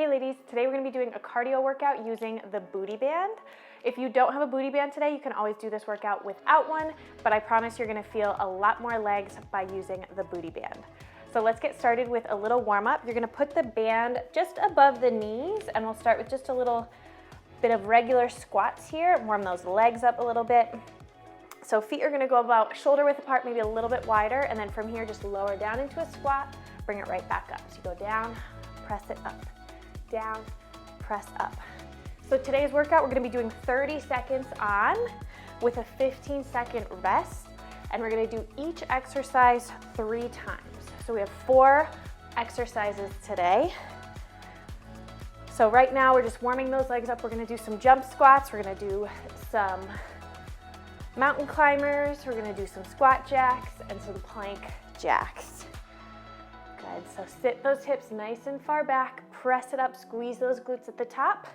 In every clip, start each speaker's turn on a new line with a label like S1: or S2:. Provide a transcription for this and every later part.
S1: Hey ladies, today we're gonna be doing a cardio workout using the booty band. If you don't have a booty band today, you can always do this workout without one, but I promise you're gonna feel a lot more legs by using the booty band. So let's get started with a little warm up. You're gonna put the band just above the knees, and we'll start with just a little bit of regular squats here. Warm those legs up a little bit. So feet are gonna go about shoulder width apart, maybe a little bit wider, and then from here just lower down into a squat, bring it right back up. So you go down, press it up, down, press up. So today's workout, we're gonna be doing 30 seconds on with a 15-second rest, and we're gonna do each exercise 3 times. So we have 4 exercises today. So right now we're just warming those legs up. We're gonna do some jump squats. We're gonna do some mountain climbers. We're gonna do some squat jacks and some plank jacks. Good, so sit those hips nice and far back, press it up, squeeze those glutes at the top.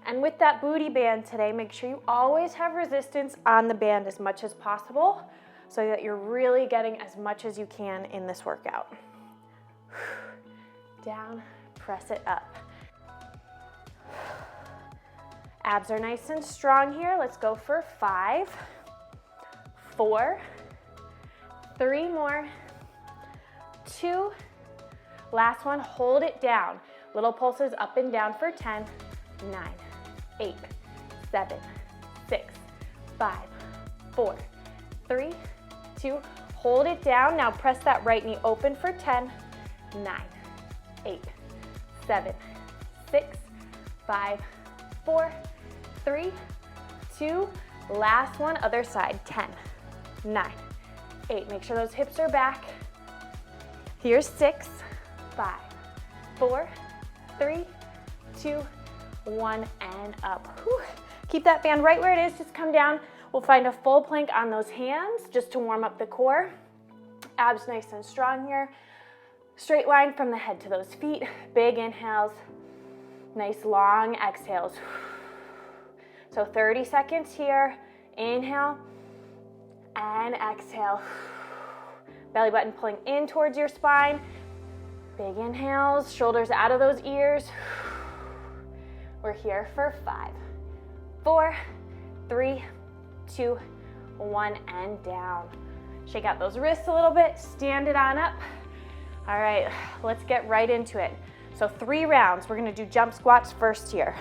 S1: And with that booty band today, make sure you always have resistance on the band as much as possible so that you're really getting as much as you can in this workout. Down, press it up. Abs are nice and strong here. Let's go for 5, 4, 3 more, 2, last one, hold it down. Little pulses up and down for 10, 9, 8, 7, 6, 5, 4, 3, 2, hold it down. Now press that right knee open for 10, 9, 8, 7, 6, 5, 4, 3, 2, last one, other side, 10, 9, 8. Make sure those hips are back. Here's 6, 5, 4, 3, 2, 1, and up. Whew. Keep that band right where it is, just come down. We'll find a full plank on those hands just to warm up the core. Abs nice and strong here. Straight line from the head to those feet. Big inhales, nice long exhales. So 30 seconds here. Inhale and exhale. Belly button pulling in towards your spine. Big inhales, shoulders out of those ears. We're here for 5, 4, 3, 2, 1, and down. Shake out those wrists a little bit, stand it on up. All right, let's get right into it. So 3 rounds. We're gonna do jump squats first here.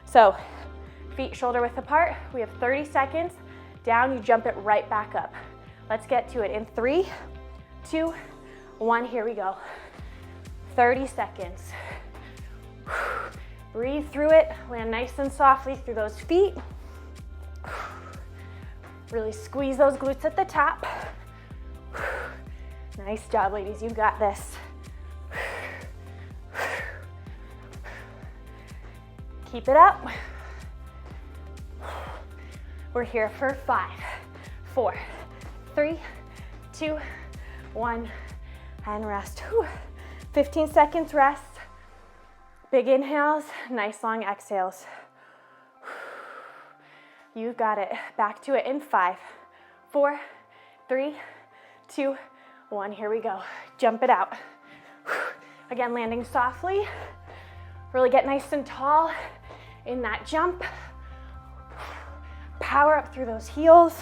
S1: So feet shoulder width apart. We have 30 seconds. Down, you jump it right back up. Let's get to it in 3, 2, 1, here we go. 30 seconds. Breathe through it, land nice and softly through those feet. Really squeeze those glutes at the top. Nice job, ladies, you got this. Keep it up. We're here for 5, 4, 3, 2, 1, and rest. 15 seconds rest. Big inhales, nice long exhales. You got it. Back to it in 5, 4, 3, 2, 1. Here we go. Jump it out. Again, landing softly. Really get nice and tall in that jump. Power up through those heels.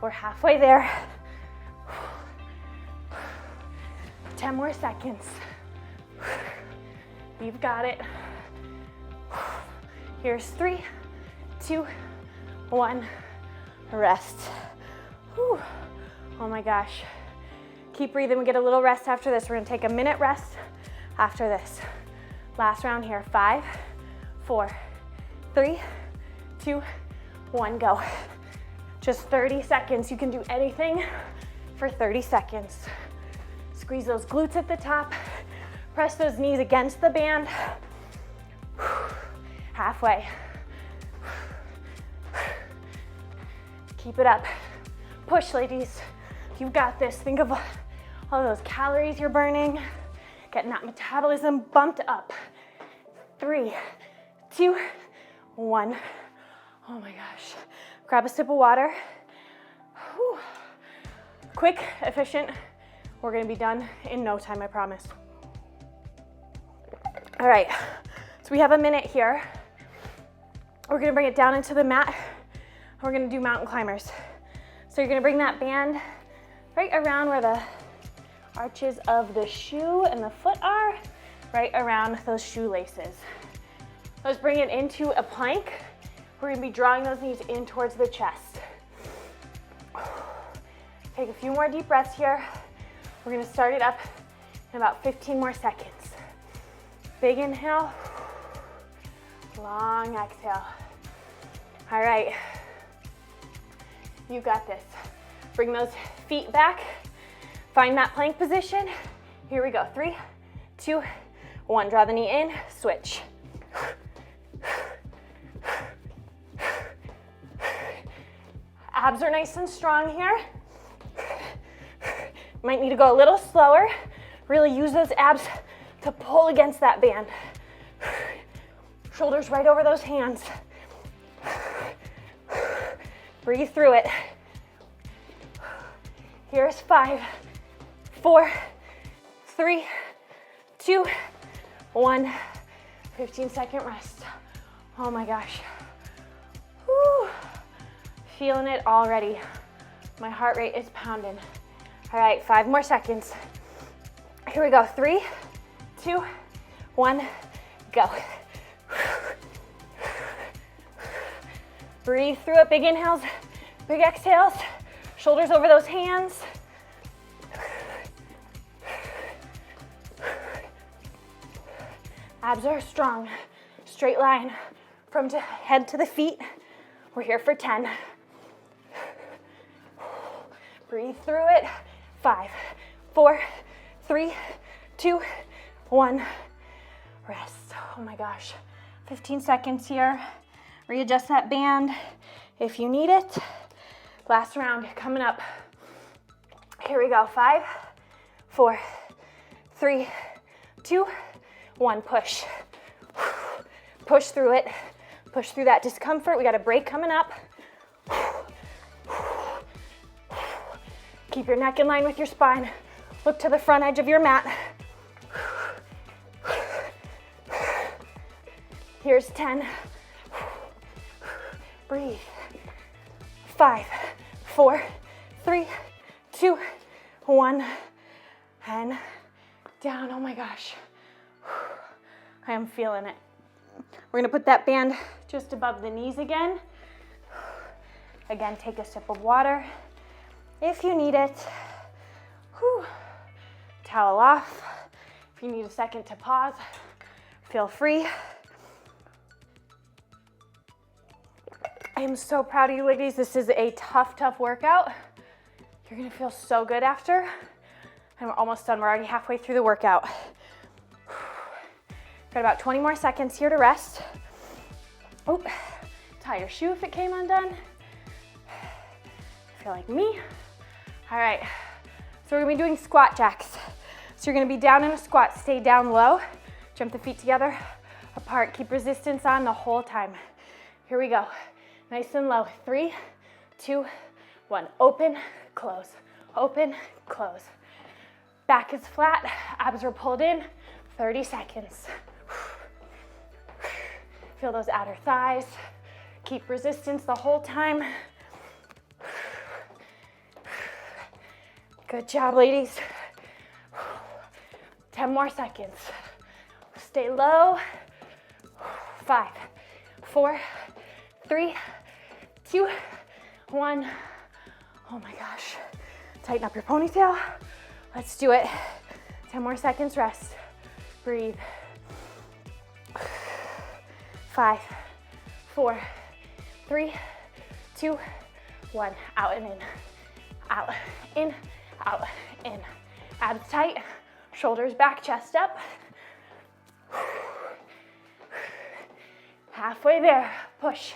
S1: We're halfway there. 10 more seconds. You've got it. Here's 3, 2, 1, rest. Whew. Oh my gosh. Keep breathing, we get a little rest after this. We're gonna take a minute rest after this. Last round here, 5, 4, 3, 2, 1, go. Just 30 seconds. You can do anything for 30 seconds. Squeeze those glutes at the top. Press those knees against the band. Halfway. Keep it up. Push, ladies. You've got this. Think of all those calories you're burning. Getting that metabolism bumped up. 3, 2, 1. Oh my gosh. Grab a sip of water. Whew. Quick, efficient. We're gonna be done in no time, I promise. All right, so we have a minute here. We're gonna bring it down into the mat. We're gonna do mountain climbers. So you're gonna bring that band right around where the arches of the shoe and the foot are, right around those shoelaces. Let's bring it into a plank. We're gonna be drawing those knees in towards the chest. Take a few more deep breaths here. We're gonna start it up in about 15 more seconds. Big inhale, long exhale. All right, you got this. Bring those feet back. Find that plank position. Here we go. 3, 2, 1. Draw the knee in, switch. Abs are nice and strong here. Might need to go a little slower. Really use those abs to pull against that band. Shoulders right over those hands. Breathe through it. Here's 5, 4, 3, 2, 1. 15-second rest. Oh my gosh. Whew. Feeling it already. My heart rate is pounding. All right, 5 more seconds. Here we go. 3, 2, 1, go. Breathe through it. Big inhales, big exhales. Shoulders over those hands. Abs are strong. Straight line from head to the feet. We're here for 10. Breathe through it. 5, 4, 3, 2, 1. Rest. Oh my gosh. 15 seconds here. Readjust that band if you need it. Last round coming up. Here we go. 5, 4, 3, 2, 1. Push. Push through it. Push through that discomfort. We got a break coming up. Keep your neck in line with your spine. Look to the front edge of your mat. Here's 10. Breathe. 5, 4, 3, 2, 1. And down. Oh my gosh. I am feeling it. We're gonna put that band just above the knees again. Again, take a sip of water if you need it. Whew. Towel off. If you need a second to pause, feel free. I am so proud of you ladies. This is a tough, tough workout. You're gonna feel so good after. And we're almost done. We're already halfway through the workout. Got about 20 more seconds here to rest. Oh, tie your shoe if it came undone. Feel like me. All right, so we're gonna be doing squat jacks. So you're gonna be down in a squat, stay down low, jump the feet together, apart, keep resistance on the whole time. Here we go, nice and low. 3, 2, 1, open, close, open, close. Back is flat, abs are pulled in, 30 seconds. Feel those outer thighs. Keep resistance the whole time. Good job, ladies. 10 more seconds. Stay low. 5, 4, 3, 2, 1. Oh my gosh. Tighten up your ponytail. Let's do it. 10 more seconds, rest. Breathe. 5, 4, 3, 2, 1. Out and in. Out, in, out, in. Abs tight, shoulders back, chest up. Halfway there. Push,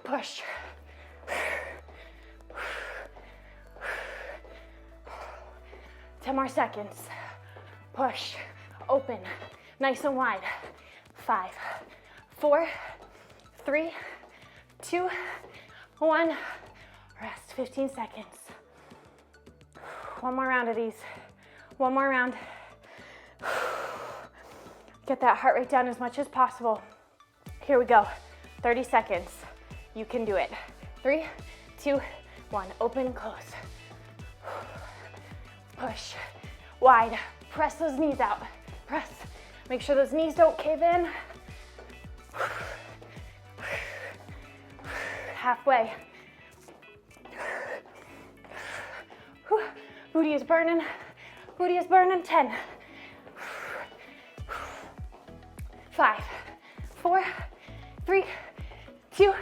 S1: push. 10 more seconds. Push, open, nice and wide. 5, 4, 3, 2, 1. Rest, 15 seconds. One more round of these. One more round. Get that heart rate down as much as possible. Here we go. 30 seconds. You can do it. 3, 2, 1. Open, close. Push. Wide. Press those knees out. Press. Make sure those knees don't cave in. Halfway. Booty is burning. Booty is burning. 10. 5, 4, 3, 2,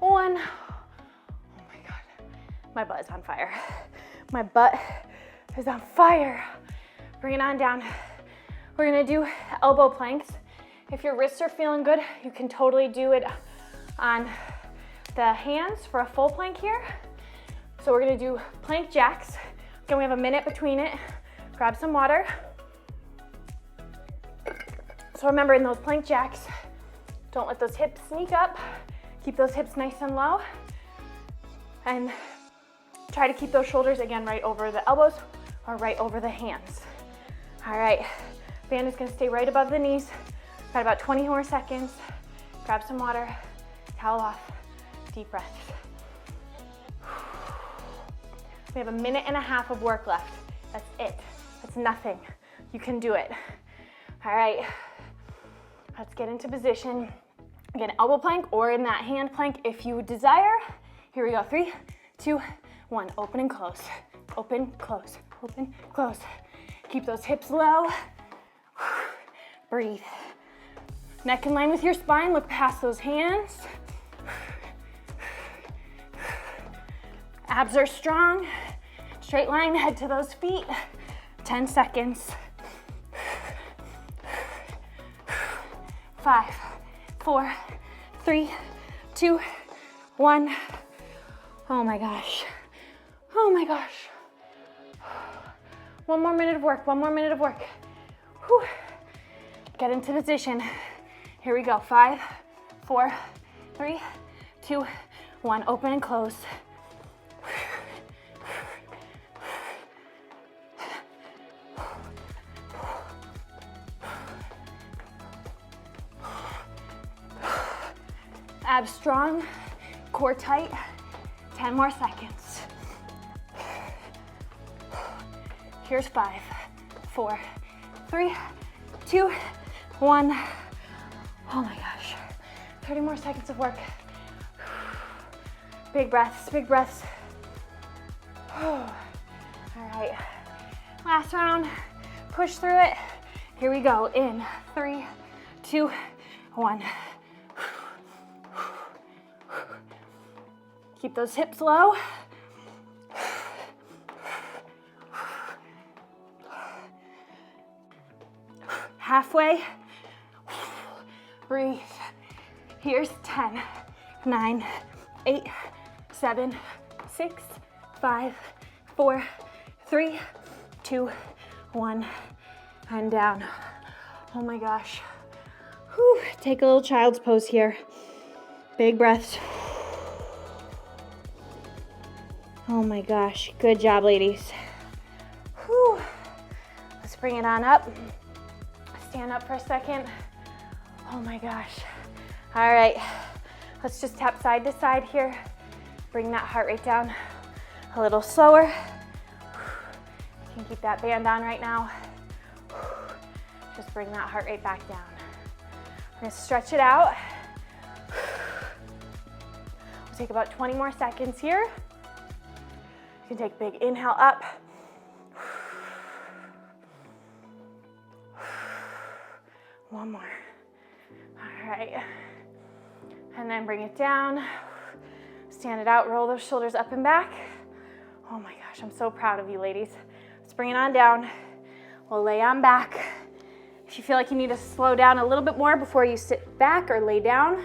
S1: 1. Oh my God. My butt is on fire. My butt is on fire. Bring it on down. We're gonna do elbow planks. If your wrists are feeling good, you can totally do it on the hands for a full plank here. So we're gonna do plank jacks. Again, we have a minute between it. Grab some water. So remember, in those plank jacks, don't let those hips sneak up. Keep those hips nice and low. And try to keep those shoulders, again, right over the elbows or right over the hands. All right, band is gonna stay right above the knees. Got about 20 more seconds. Grab some water, towel off, deep breaths. We have a minute and a half of work left. That's it. That's nothing. You can do it. All right, let's get into position. Again, elbow plank or in that hand plank if you desire. Here we go. 3, 2, 1. Open and close. Open, close, open, close. Keep those hips low. Breathe. Neck in line with your spine. Look past those hands. Abs are strong. Straight line, head to those feet. 10 seconds. 5, 4, 3, 2, 1. Oh my gosh. Oh my gosh. One more minute of work, one more minute of work. Whew. Get into position. Here we go. 5, 4, 3, 2, 1. Open and close. Abs strong, core tight. 10 more seconds. Here's 5, 4, 3, 2, 1. Oh my gosh. 30 more seconds of work. Big breaths, big breaths. All right. Last round. Push through it. Here we go. In 3, 2, 1. Keep those hips low. Halfway. Breathe. Here's 10, 9, 8, 7, 6, 5, 4, 3, 2, 1, and down. Oh my gosh. Whew. Take a little child's pose here. Big breaths. Oh my gosh, good job, ladies. Whew. Let's bring it on up. Stand up for a second. Oh my gosh. All right, let's just tap side to side here. Bring that heart rate down a little slower. You can keep that band on right now. Just bring that heart rate back down. We're gonna stretch it out. We'll take about 20 more seconds here. You can take a big inhale up. One more. All right. And then bring it down. Stand it out, roll those shoulders up and back. Oh my gosh, I'm so proud of you, ladies. Let's bring it on down. We'll lay on back. If you feel like you need to slow down a little bit more before you sit back or lay down,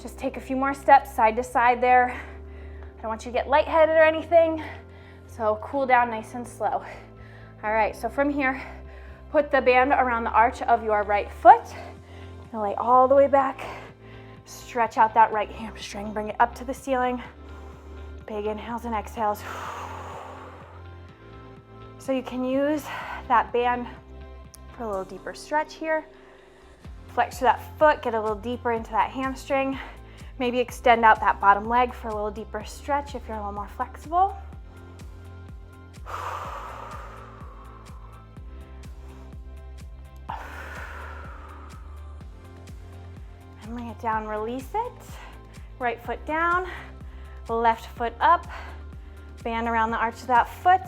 S1: just take a few more steps side to side there. I don't want you to get lightheaded or anything, so cool down nice and slow. All right, so from here, put the band around the arch of your right foot. You're gonna lay all the way back. Stretch out that right hamstring, bring it up to the ceiling. Big inhales and exhales. So you can use that band for a little deeper stretch here. Flex through that foot, get a little deeper into that hamstring. Maybe extend out that bottom leg for a little deeper stretch if you're a little more flexible. And bring it down, release it. Right foot down, left foot up. Band around the arch of that foot.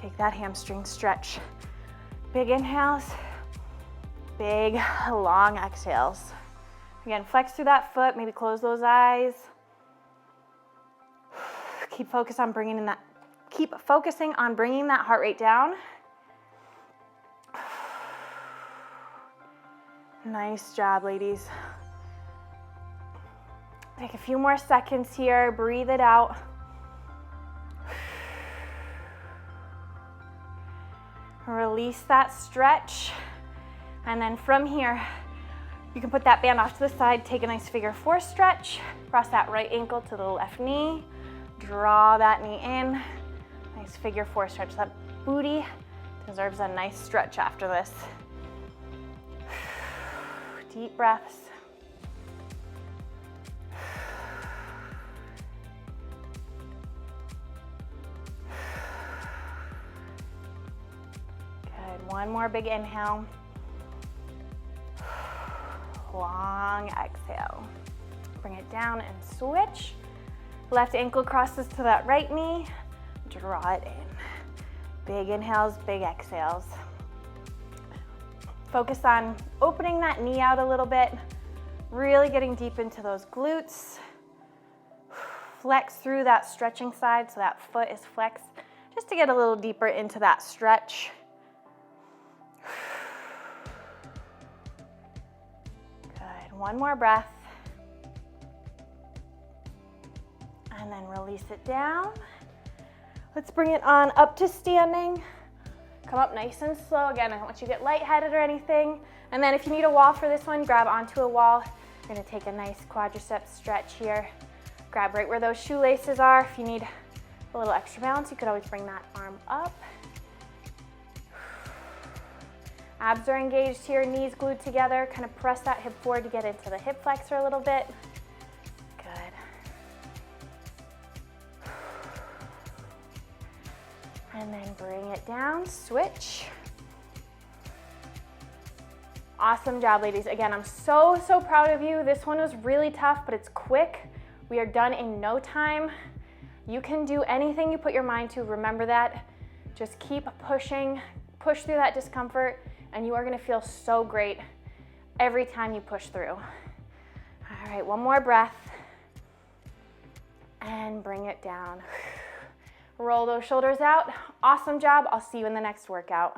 S1: Take that hamstring stretch. Big inhales, big long exhales. Again, flex through that foot, maybe close those eyes. Keep focusing on bringing that heart rate down. Nice job, ladies. Take a few more seconds here, breathe it out. Release that stretch. And then from here, you can put that band off to the side, take a nice figure 4 stretch, cross that right ankle to the left knee, draw that knee in, nice figure 4 stretch. That booty deserves a nice stretch after this. Deep breaths. Good, one more big inhale. Long exhale. Bring it down and switch. Left ankle crosses to that right knee. Draw it in. Big inhales, big exhales. Focus on opening that knee out a little bit. Really getting deep into those glutes. Flex through that stretching side so that foot is flexed, just to get a little deeper into that stretch. One more breath. And then release it down. Let's bring it on up to standing. Come up nice and slow. Again, I don't want you to get lightheaded or anything. And then if you need a wall for this one, grab onto a wall. You're gonna take a nice quadricep stretch here. Grab right where those shoelaces are. If you need a little extra balance, you could always bring that arm up. Abs are engaged here, knees glued together. Kind of press that hip forward to get into the hip flexor a little bit. Good. And then bring it down, switch. Awesome job, ladies. Again, I'm so proud of you. This one was really tough, but it's quick. We are done in no time. You can do anything you put your mind to. Remember that. Just keep pushing, push through that discomfort, and you are gonna feel so great every time you push through. All right, one more breath. And bring it down. Roll those shoulders out. Awesome job. I'll see you in the next workout.